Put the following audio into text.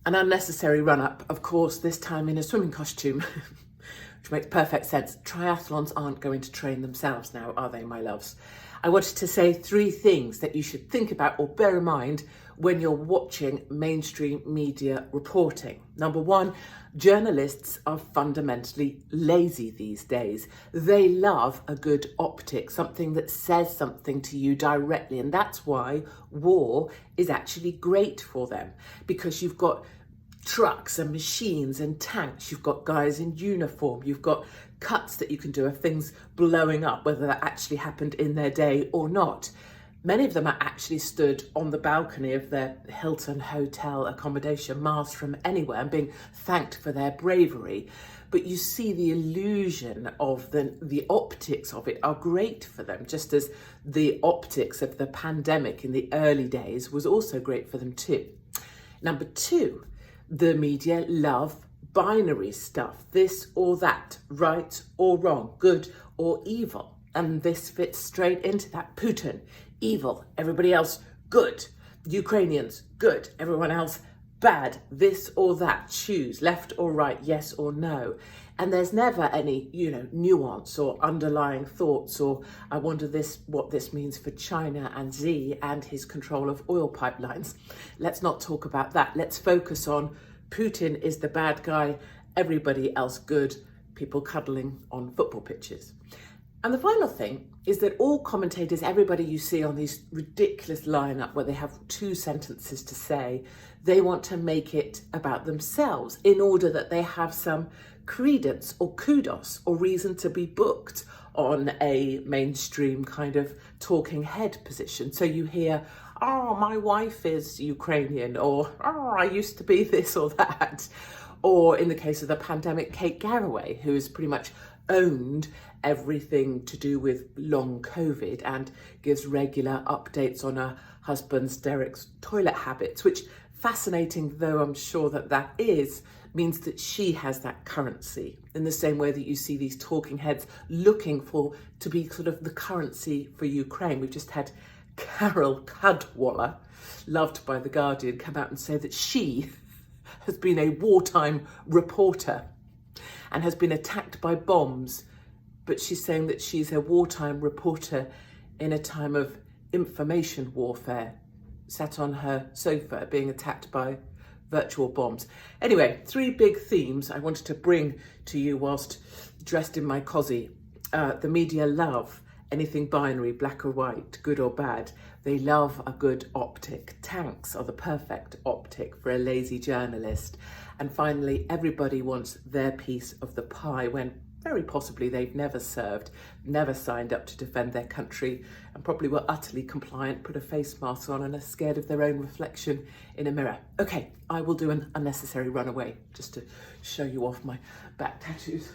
An unnecessary run-up, of course, this time in a swimming costume, which makes perfect sense. Triathlons aren't going to train themselves now, are they, my loves? I wanted to say 3 things that you should think about or bear in mind when you're watching mainstream media reporting. Number 1, journalists are fundamentally lazy these days. They love a good optic, something that says something to you directly. And that's why war is actually great for them, because you've got trucks and machines and tanks, you've got guys in uniform, you've got cuts that you can do of things blowing up, whether that actually happened in their day or not. Many of them are actually stood on the balcony of their Hilton hotel accommodation, miles from anywhere, and being thanked for their bravery. But you see the illusion of the optics of it are great for them, just as the optics of the pandemic in the early days was also great for them too. Number 2, the media love binary stuff, this or that, right or wrong, good or evil. And this fits straight into that. Putin, evil, everybody else, good. Ukrainians, good, everyone else, bad. This or that, choose, left or right, yes or no. And there's never any, nuance or underlying thoughts or I wonder what this means for China and Xi and his control of oil pipelines. Let's not talk about that. Let's focus on Putin is the bad guy, everybody else good, people cuddling on football pitches. And the final thing is that all commentators, everybody you see on these ridiculous lineup where they have 2 sentences to say, they want to make it about themselves in order that they have some credence or kudos or reason to be booked on a mainstream kind of talking head position. So you hear, oh, my wife is Ukrainian, or oh, I used to be this or that. Or in the case of the pandemic, Kate Garraway, who has pretty much owned everything to do with long COVID and gives regular updates on her husband's, Derek's, toilet habits, which, fascinating though I'm sure that is, means that she has that currency in the same way that you see these talking heads looking to be sort of the currency for Ukraine. We've just had Carol Cadwalladr, loved by The Guardian, come out and say that she has been a wartime reporter and has been attacked by bombs, but she's saying that she's a wartime reporter in a time of information warfare, sat on her sofa being attacked by virtual bombs. Anyway, 3 big themes I wanted to bring to you whilst dressed in my cosy. The media love anything binary, black or white, good or bad. They love a good optic. Tanks are the perfect optic for a lazy journalist. And finally, everybody wants their piece of the pie when very possibly they've never served, never signed up to defend their country, and probably were utterly compliant, put a face mask on and are scared of their own reflection in a mirror. Okay, I will do an unnecessary runaway just to show you off my back tattoos.